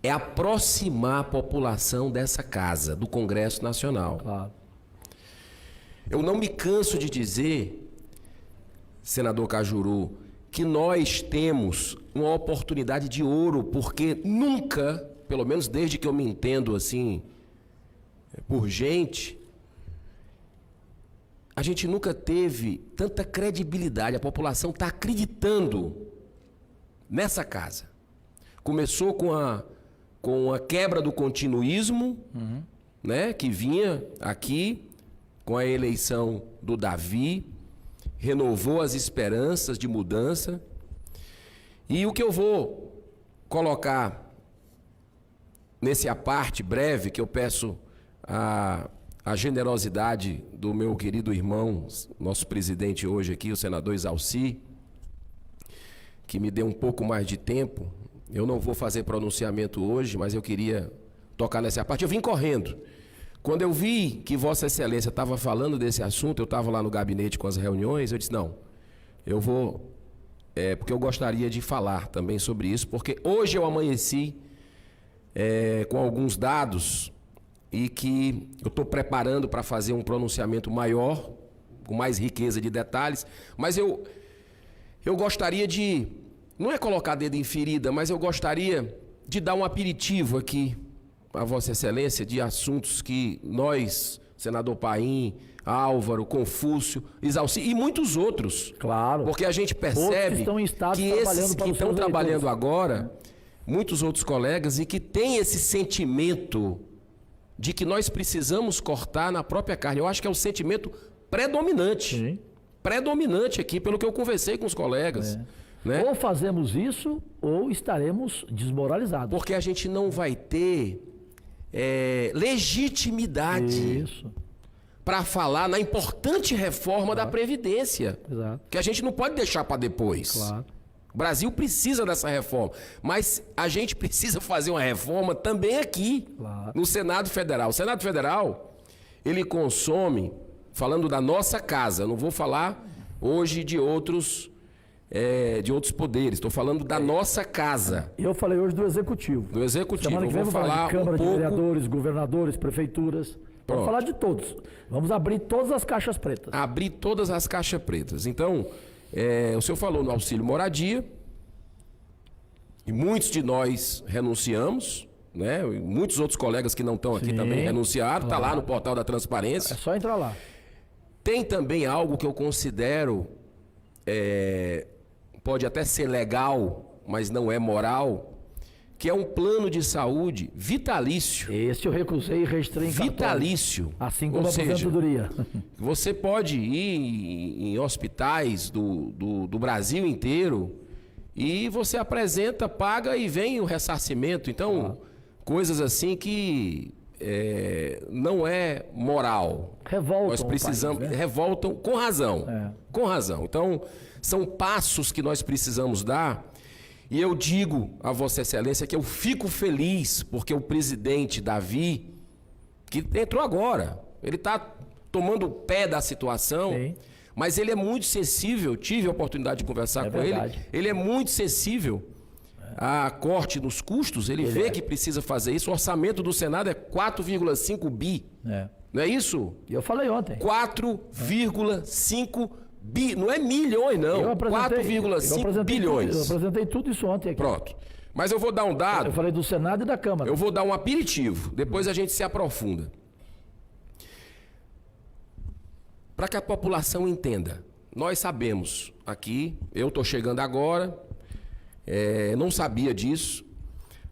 Speaker 3: é aproximar a população dessa casa, do Congresso Nacional.
Speaker 2: Claro.
Speaker 3: Eu não me canso de dizer, senador Cajuru, que nós temos uma oportunidade de ouro, porque nunca, pelo menos desde que eu me entendo assim, por gente, a gente nunca teve tanta credibilidade, a população está acreditando
Speaker 5: nessa casa. Começou com a quebra do continuismo, né, que vinha aqui com a eleição do Davi, renovou as esperanças de mudança. E o que eu vou colocar nesse aparte breve, que eu peço a generosidade do meu querido irmão, nosso presidente hoje aqui, o senador Exalci, que me deu um pouco mais de tempo. Eu não vou fazer pronunciamento hoje, mas eu queria tocar nessa parte. Eu vim correndo. Quando eu vi que Vossa Excelência estava falando desse assunto, eu estava lá no gabinete com as reuniões, eu disse, não, eu vou... porque eu gostaria de falar também sobre isso, porque hoje eu amanheci com alguns dados e que eu estou preparando para fazer um pronunciamento maior, com mais riqueza de detalhes, mas eu gostaria de, não é colocar dedo em ferida, mas eu gostaria de dar um aperitivo aqui a Vossa Excelência de assuntos que nós, senador Paim, Álvaro, Confúcio, Exalci e muitos outros.
Speaker 2: Claro.
Speaker 5: Porque a gente percebe
Speaker 2: estão em estado
Speaker 5: que esses que estão trabalhando agora, muitos outros colegas, e que têm esse sentimento de que nós precisamos cortar na própria carne. Eu acho que é o sentimento predominante.
Speaker 2: Sim.
Speaker 5: Predominante aqui, pelo que eu conversei com os colegas. Né?
Speaker 2: Ou fazemos isso, ou estaremos desmoralizados.
Speaker 5: Porque a gente não vai ter legitimidade para falar na importante reforma da Previdência.
Speaker 2: Exato.
Speaker 5: Que a gente não pode deixar para depois.
Speaker 2: Claro.
Speaker 5: O Brasil precisa dessa reforma, mas a gente precisa fazer uma reforma também aqui, no Senado Federal. O Senado Federal, ele consome, falando da nossa casa, não vou falar hoje de outros poderes, estou falando da nossa casa.
Speaker 2: Eu falei hoje do Executivo.
Speaker 5: Do Executivo,
Speaker 2: Semana que vem
Speaker 5: eu vou falar
Speaker 2: de Câmara
Speaker 5: um
Speaker 2: de
Speaker 5: pouco...
Speaker 2: Vereadores, governadores, prefeituras. Vamos falar de todos. Vamos abrir todas as caixas pretas.
Speaker 5: Abrir todas as caixas pretas. Então... o senhor falou no auxílio moradia, e muitos de nós renunciamos, né? E muitos outros colegas que não estão aqui também renunciaram, está lá no portal da transparência.
Speaker 2: É só entrar lá.
Speaker 5: Tem também algo que eu considero, pode até ser legal, mas não é moral, que é um plano de saúde vitalício.
Speaker 2: Esse eu recusei e registrei em cartório.
Speaker 5: Vitalício.
Speaker 2: Assim como
Speaker 5: Ou
Speaker 2: a aposentadoria.
Speaker 5: Você pode ir em hospitais do Brasil inteiro e você apresenta, paga e vem o ressarcimento. Então, coisas assim que não é moral.
Speaker 2: Revoltam.
Speaker 5: Nós precisamos,
Speaker 2: o país, né?
Speaker 5: revoltam com razão. Com razão. Então, são passos que nós precisamos dar. E eu digo a Vossa Excelência que eu fico feliz porque o presidente Davi, que entrou agora, ele está tomando o pé da situação, mas ele é muito sensível, tive a oportunidade de conversar com ele é muito sensível a corte nos custos, ele vê que precisa fazer isso, o orçamento do Senado é 4,5 bi, não é isso?
Speaker 2: Eu falei ontem.
Speaker 5: 4,5 bi, não é milhões, não. 4,5 bilhões.
Speaker 2: Eu apresentei tudo isso ontem aqui.
Speaker 5: Pronto. Mas eu vou dar um dado.
Speaker 2: Eu falei do Senado e da Câmara.
Speaker 5: Eu vou dar um aperitivo. Depois a gente se aprofunda. Para que a população entenda. Nós sabemos aqui, eu estou chegando agora, não sabia disso.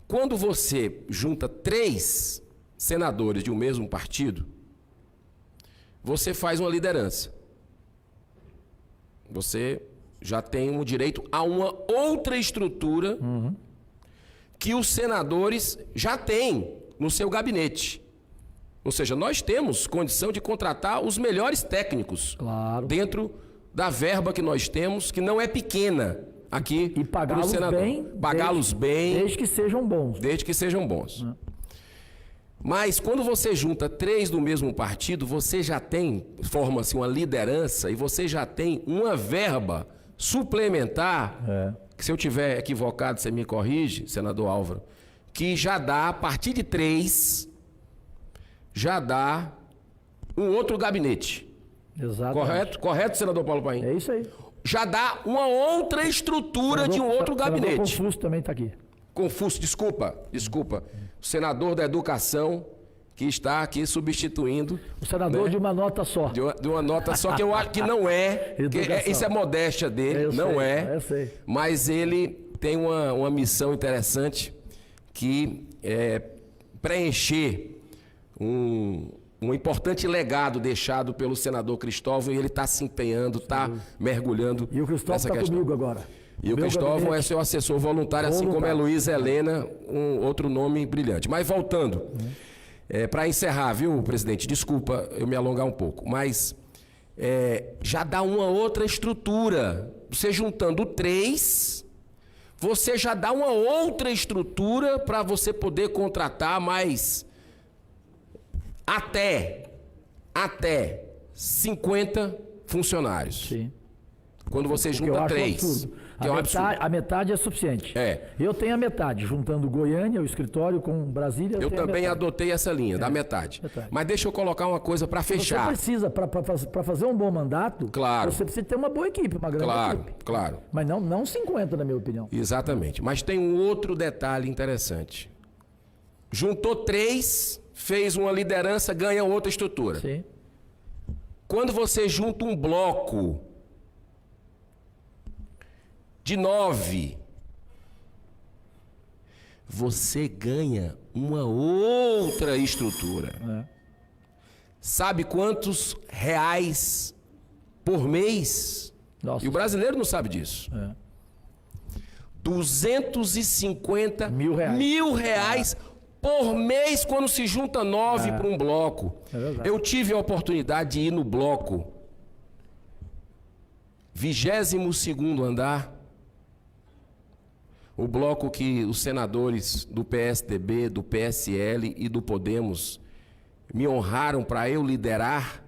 Speaker 5: Quando você junta 3 senadores de um mesmo partido, você faz uma liderança. Você já tem o direito a uma outra estrutura que os senadores já têm no seu gabinete. Ou seja, nós temos condição de contratar os melhores técnicos dentro da verba que nós temos, que não é pequena aqui
Speaker 2: e pagá-los bem,
Speaker 5: pagá-los bem,
Speaker 2: desde que sejam bons.
Speaker 5: Desde que sejam bons. Mas quando você junta 3 do mesmo partido, você já tem, forma-se uma liderança e você já tem uma verba suplementar, que se eu tiver equivocado, você me corrige, senador Álvaro, que já dá, a partir de 3, já dá um outro gabinete.
Speaker 2: Exato.
Speaker 5: Correto, senador Paulo Paim?
Speaker 2: É isso aí.
Speaker 5: Já dá uma outra estrutura de um outro gabinete.
Speaker 2: O Confúcio também está aqui.
Speaker 5: Confúcio, desculpa. O senador da Educação, que está aqui substituindo.
Speaker 2: O senador de uma nota só.
Speaker 5: De uma nota só, que eu acho que não é. Isso é modéstia dele,
Speaker 2: Eu
Speaker 5: não
Speaker 2: sei,
Speaker 5: é.
Speaker 2: eu sei.
Speaker 5: Mas ele tem uma missão interessante que é preencher um importante legado deixado pelo senador Cristóvão, e ele está se empenhando, está mergulhando
Speaker 2: E o Cristóvão
Speaker 5: nessa
Speaker 2: está
Speaker 5: questão.
Speaker 2: comigo agora.
Speaker 5: E o
Speaker 2: Meu
Speaker 5: Cristóvão é
Speaker 2: gabinete.
Speaker 5: seu assessor voluntário, assim como é Luísa Helena, um outro nome brilhante. Mas voltando, para encerrar, viu, presidente? Desculpa eu me alongar um pouco, mas já dá uma outra estrutura. Você juntando 3, você já dá uma outra estrutura para você poder contratar mais até 50 funcionários.
Speaker 2: Sim.
Speaker 5: Quando você
Speaker 2: Que eu
Speaker 5: junta
Speaker 2: acho
Speaker 5: 3.
Speaker 2: absurdo.
Speaker 5: Que é um absurdo.
Speaker 2: A metade é suficiente.
Speaker 5: É.
Speaker 2: Eu tenho a metade, juntando Goiânia, o escritório com Brasília.
Speaker 5: Eu
Speaker 2: tenho a
Speaker 5: também
Speaker 2: metade.
Speaker 5: adotei essa linha, da metade.
Speaker 2: metade.
Speaker 5: Mas deixa eu colocar uma coisa para
Speaker 2: Você
Speaker 5: fechar.
Speaker 2: precisa, para fazer um bom mandato,
Speaker 5: Claro.
Speaker 2: você precisa ter uma boa equipe, uma grande
Speaker 5: Claro,
Speaker 2: equipe.
Speaker 5: claro.
Speaker 2: Mas não 50, na minha opinião.
Speaker 5: Exatamente. Mas tem um outro detalhe interessante. Juntou 3, fez uma liderança, ganha outra estrutura.
Speaker 2: Sim.
Speaker 5: Quando você junta um bloco de 9, você ganha uma outra estrutura. Sabe quantos reais por mês?
Speaker 2: Nossa.
Speaker 5: E o brasileiro não sabe disso. 250
Speaker 2: Mil reais.
Speaker 5: mil reais por mês quando se junta 9 para um bloco.
Speaker 2: É verdade.
Speaker 5: Eu tive a oportunidade de ir no bloco 22º andar, o bloco que os senadores do PSDB, do PSL e do Podemos me honraram para eu liderar.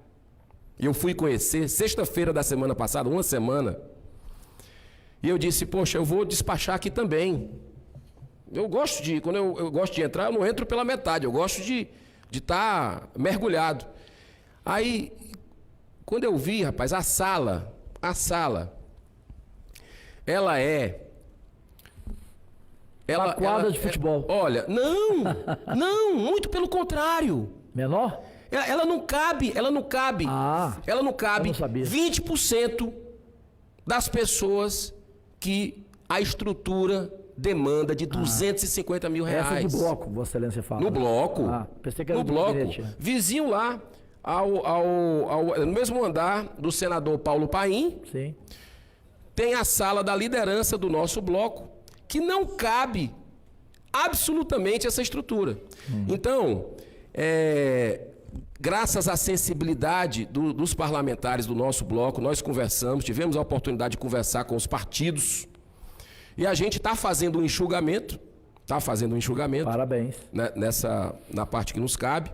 Speaker 5: Eu fui conhecer sexta-feira da semana passada, uma semana, e eu disse, poxa, eu vou despachar aqui também. Eu gosto de, quando eu gosto de entrar, eu não entro pela metade, eu gosto de estar mergulhado. Aí, quando eu vi, rapaz, a sala, ela é...
Speaker 2: Uma quadra de futebol.
Speaker 5: Olha, não, muito pelo contrário.
Speaker 2: Menor?
Speaker 5: Ela não cabe.
Speaker 2: Ah,
Speaker 5: Ela não cabe
Speaker 2: eu não sabia.
Speaker 5: 20% das pessoas que a estrutura demanda de 250 mil reais.
Speaker 2: Essa de bloco, Vossa Excelência fala.
Speaker 5: No bloco.
Speaker 2: Ah, pensei que era
Speaker 5: no
Speaker 2: de
Speaker 5: bloco.
Speaker 2: gabinete.
Speaker 5: Vizinho lá, no mesmo andar do senador Paulo Paim,
Speaker 2: Sim.
Speaker 5: tem a sala da liderança do nosso bloco, que não cabe absolutamente essa estrutura. Então, graças à sensibilidade dos parlamentares do nosso bloco, nós conversamos, tivemos a oportunidade de conversar com os partidos, e a gente está fazendo um enxugamento,
Speaker 2: Parabéns.
Speaker 5: né, na parte que nos cabe,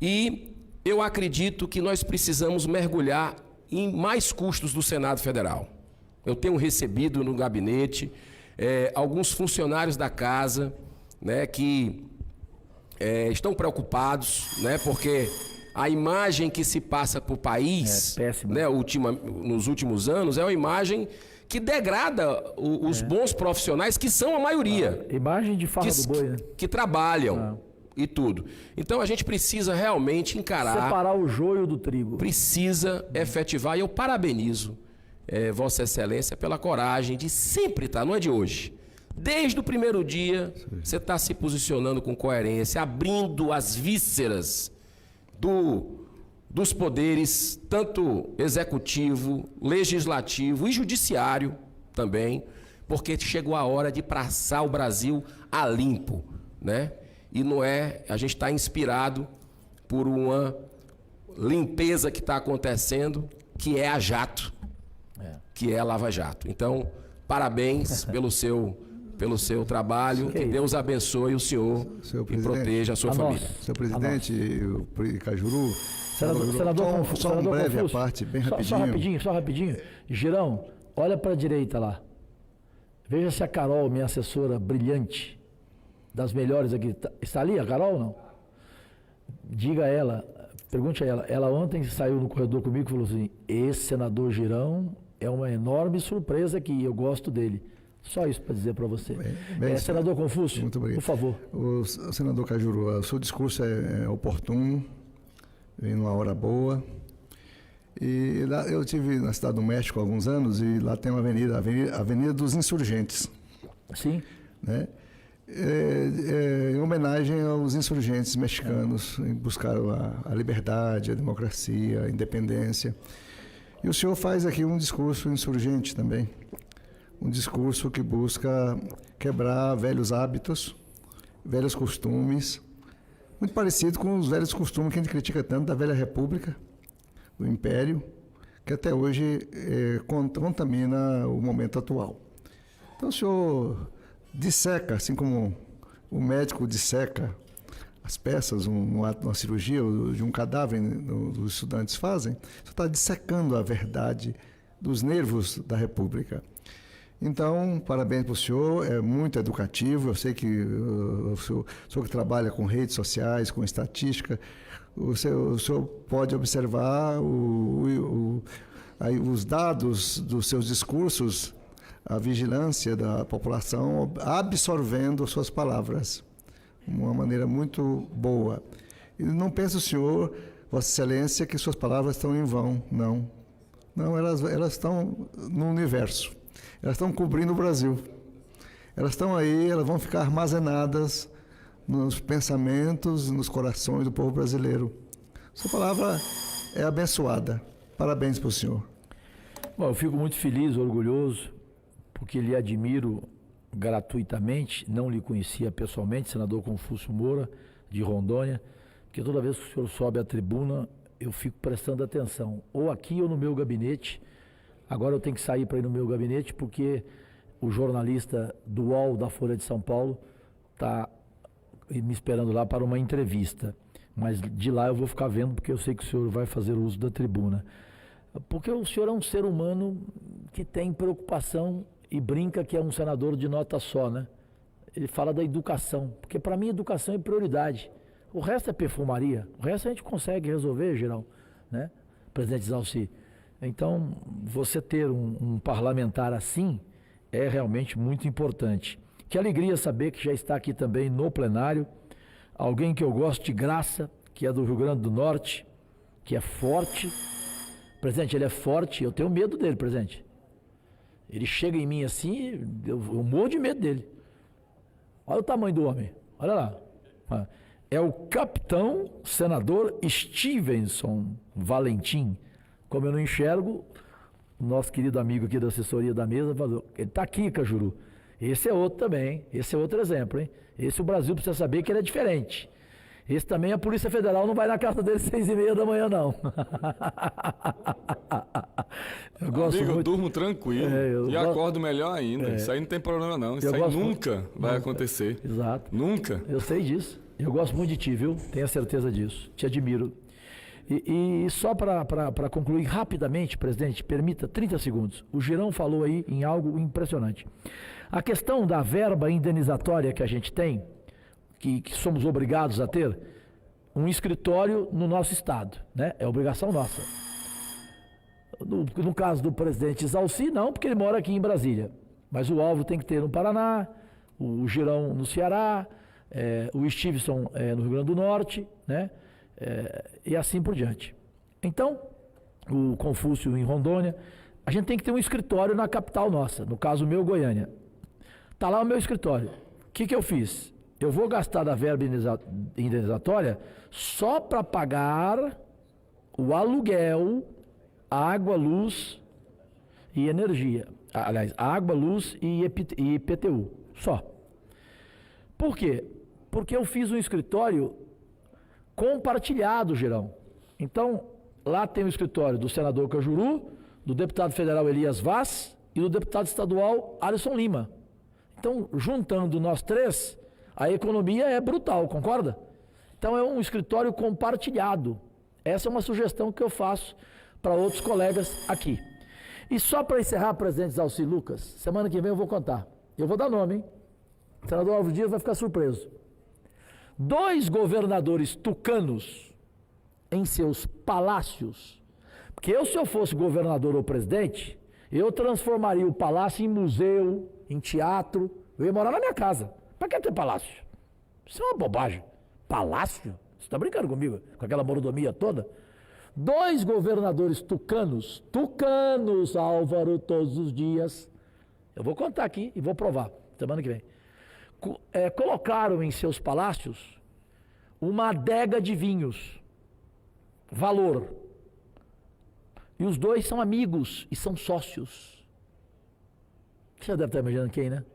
Speaker 5: e eu acredito que nós precisamos mergulhar em mais custos do Senado Federal. Eu tenho recebido no gabinete alguns funcionários da casa, né, que estão preocupados, né, porque a imagem que se passa para o país,
Speaker 2: péssima.
Speaker 5: né, nos últimos anos, é uma imagem que degrada os bons profissionais, que são a maioria,
Speaker 2: Imagem de farra do boi, né?
Speaker 5: que trabalham e tudo. Então a gente precisa realmente encarar,
Speaker 2: Separar o joio do trigo.
Speaker 5: precisa efetivar, e eu parabenizo Vossa Excelência pela coragem de sempre estar, não é de hoje. Desde o primeiro dia, você está se posicionando com coerência, abrindo as vísceras dos poderes, tanto executivo, legislativo e judiciário também, porque chegou a hora de passar o Brasil a limpo, né? E não a gente está inspirado por uma limpeza que está acontecendo, que é a jato, que é a Lava Jato. Então, parabéns pelo seu trabalho, que Deus abençoe o senhor
Speaker 6: Senhor
Speaker 5: e
Speaker 6: presidente.
Speaker 5: proteja a sua
Speaker 2: A
Speaker 5: família.
Speaker 2: nossa.
Speaker 6: Senhor presidente, o Cajuru,
Speaker 2: Senador
Speaker 6: só um
Speaker 2: senador
Speaker 6: breve à
Speaker 2: Confuso,
Speaker 6: parte, bem
Speaker 2: Só rapidinho. Girão, olha para a direita lá. Veja se a Carol, minha assessora brilhante, das melhores aqui, está ali a Carol ou não? Diga a ela, pergunte a ela. Ela ontem saiu no corredor comigo e falou assim, esse senador Girão é uma enorme surpresa aqui, eu gosto dele. Só isso para dizer para você. Senador Confúcio,
Speaker 6: muito obrigado.
Speaker 2: por favor.
Speaker 6: O senador Cajuru, o seu discurso é oportuno, vem numa hora boa. E lá, eu estive na Cidade do México há alguns anos e lá tem uma avenida dos Insurgentes.
Speaker 2: Sim.
Speaker 6: né? Em homenagem aos insurgentes mexicanos, em buscar a liberdade, a democracia, a independência. E o senhor faz aqui um discurso insurgente também, um discurso que busca quebrar velhos hábitos, velhos costumes, muito parecido com os velhos costumes que a gente critica tanto da velha república, do império, que até hoje contamina o momento atual. Então o senhor disseca, assim como o médico disseca as peças, uma cirurgia de um cadáver os estudantes fazem, você está dissecando a verdade dos nervos da República. Então, parabéns para o senhor, é muito educativo, eu sei que o senhor que trabalha com redes sociais, com estatística, o senhor pode observar os dados dos seus discursos, a vigilância da população absorvendo suas palavras, de uma maneira muito boa. E não pense o senhor, Vossa Excelência, que suas palavras estão em vão, não. Não, elas estão no universo, elas estão cobrindo o Brasil. Elas estão aí, elas vão ficar armazenadas nos pensamentos, nos corações do povo brasileiro. Sua palavra é abençoada. Parabéns para o senhor.
Speaker 2: Bom, eu fico muito feliz, orgulhoso, porque lhe admiro gratuitamente, não lhe conhecia pessoalmente, senador Confúcio Moura, de Rondônia, porque toda vez que o senhor sobe à tribuna, eu fico prestando atenção, ou aqui ou no meu gabinete. Agora eu tenho que sair para ir no meu gabinete, porque o jornalista do UOL da Folha de São Paulo está me esperando lá para uma entrevista. Mas de lá eu vou ficar vendo, porque eu sei que o senhor vai fazer uso da tribuna. Porque o senhor é um ser humano que tem preocupação e brinca que é um senador de nota só, né? Ele fala da educação, porque para mim educação é prioridade. O resto é perfumaria, o resto a gente consegue resolver, Geraldo, né? Presidente Zalci. Então, você ter um parlamentar assim é realmente muito importante. Que alegria saber que já está aqui também no plenário alguém que eu gosto de graça, que é do Rio Grande do Norte, que é forte. Presidente, ele é forte, eu tenho medo dele, presidente. Ele chega em mim assim, eu morro de medo dele. Olha o tamanho do homem, olha lá. É o capitão senador Stevenson Valentim. Como eu não enxergo, o nosso querido amigo aqui da assessoria da mesa falou, ele está aqui, Cajuru. Esse é outro também, esse é outro exemplo, hein? Esse o Brasil precisa saber que ele é diferente. Esse também a Polícia Federal não vai na casa dele 6h30 da manhã, não.
Speaker 7: Eu gosto muito... eu durmo tranquilo e acordo melhor ainda. Isso aí não tem problema não. Isso aí nunca vai acontecer.
Speaker 2: Exato.
Speaker 7: Nunca.
Speaker 2: Eu sei disso. Eu gosto muito de ti, viu? Tenha certeza disso. Te admiro. E só para concluir rapidamente, presidente, permita 30 segundos. O Girão falou aí em algo impressionante. A questão da verba indenizatória que a gente tem, que somos obrigados a ter, um escritório no nosso estado, né? É obrigação nossa. No caso do presidente Zalci, não, porque ele mora aqui em Brasília. Mas o Álvaro tem que ter no Paraná, o Girão no Ceará, o Stevenson no Rio Grande do Norte, né? E assim por diante. Então, o Confúcio em Rondônia, a gente tem que ter um escritório na capital nossa, no caso meu, Goiânia. Está lá o meu escritório. O que eu fiz? Eu vou gastar da verba indenizatória só para pagar o aluguel, água, luz e energia. Aliás, água, luz e IPTU. Só. Por quê? Porque eu fiz um escritório compartilhado, Girão. Então, lá tem o escritório do senador Cajuru, do deputado federal Elias Vaz e do deputado estadual Alisson Lima. Então, juntando nós três, a economia é brutal, concorda? Então, é um escritório compartilhado. Essa é uma sugestão que eu faço para outros colegas aqui. E só para encerrar, presidente Zalci Lucas, semana que vem eu vou contar. Eu vou dar nome, hein? O senador Álvaro Dias vai ficar surpreso. 2 governadores tucanos em seus palácios, porque se eu fosse governador ou presidente, eu transformaria o palácio em museu, em teatro, eu ia morar na minha casa. Para que ter palácio? Isso é uma bobagem. Palácio? Você está brincando comigo? Com aquela mordomia toda? 2 governadores tucanos, Álvaro, todos os dias. Eu vou contar aqui e vou provar. semana que vem, colocaram em seus palácios uma adega de vinhos, valor. E os dois são amigos e são sócios. Você já deve estar imaginando quem, né?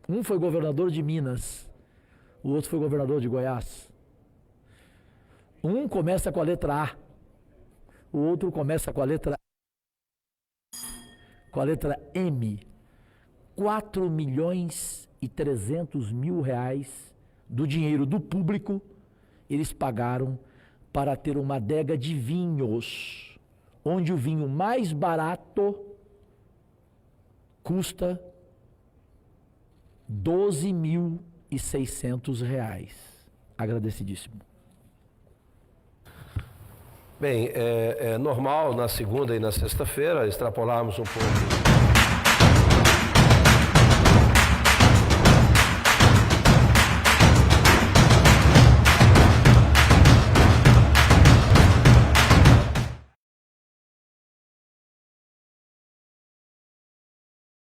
Speaker 2: Um foi governador de Minas, o outro foi governador de Goiás. Um começa com a letra A, o outro começa com a letra M. 4.300.000 reais do dinheiro do público eles pagaram para ter uma adega de vinhos, onde o vinho mais barato custa R$12.600. Agradecidíssimo.
Speaker 1: Bem, é normal na segunda e na sexta-feira extrapolarmos um pouco